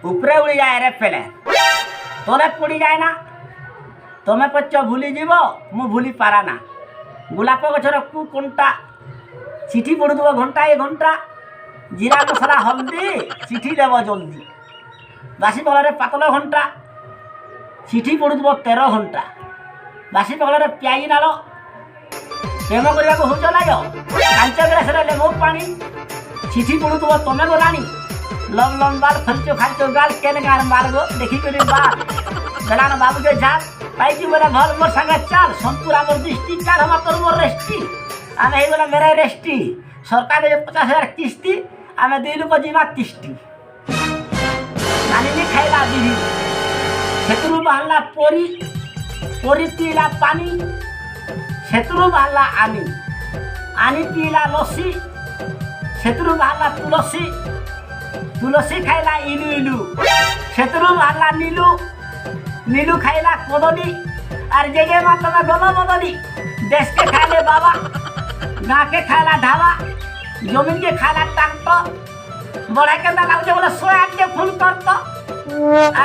उपरे उड़ी जाए रे पेले तोले पड़ी जाए ना तुम्हें पच्च भूली जीव मु भूली पारा ना गोलाप गछर कु कंटा चिठी पड़ू घंटा ए घंटा जीरा मसला हल्दी चिठी देव जल्दी बासी पगल पातल घंटा चिठी पड़ू 13 घंटा बासी पगल पियाजी नाल प्रेम करने को हूँ लाग कांच गिलास लेमु पानी चिठी पड़ू तमें गलानी लम लम बाल खर्चो खाचो गाल केन गार मार्गो देखी कर बाल गलान बाबू के झाल पाई बोला भल मोर संगे चाल संतुर आमर दृष्टि चाल हम तोर मोर रेस्टी आम हो गला मेरा रेस्टी सरकार 50,000 किस्ती आम 2 लोक जीमा तिष्टी नानी खाइला बिही सेतुरु बाहला पोरी पोरी पीला पानी सेतुरु बाहला आनी पीला लस्सी सेतुरु बाहला तुलसी तुलसी खाइला इलू इलू सेतुरु बाहला नीलू नीलू खाइला कदली और जे मा तमे गल बदली देश के खाइले बाबा गाँ के खाइला ढाबा जमीन के खाइला ट्रैक्टर बड़ा के लागे बोले 108 के फुल करत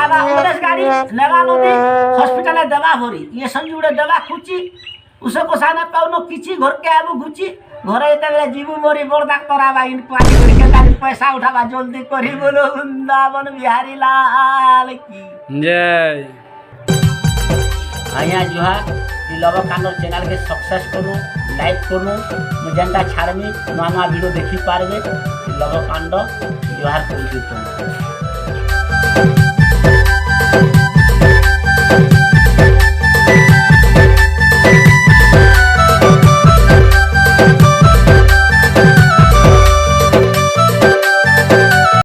आबा ओदेश गाड़ी लेवा नदी हॉस्पिटल दवा भरी ये संजुड़े दवा खुची उसे को साना पाउनो किछि घर के आबू घुची घर एते बेला जीवु मोरी बड़ डाक्टर आबा इन पानी कर के ताली पैसा उठाबा जल्दी करी बोलो वृंदावन बिहारी लाल की जय। आया जुहार लव कांड चैनल के सक्सेस करू लाइक करू मु जेंटा छाड़मी नवा नवा वीडियो देखि पारबे लव कांड जुहार करू।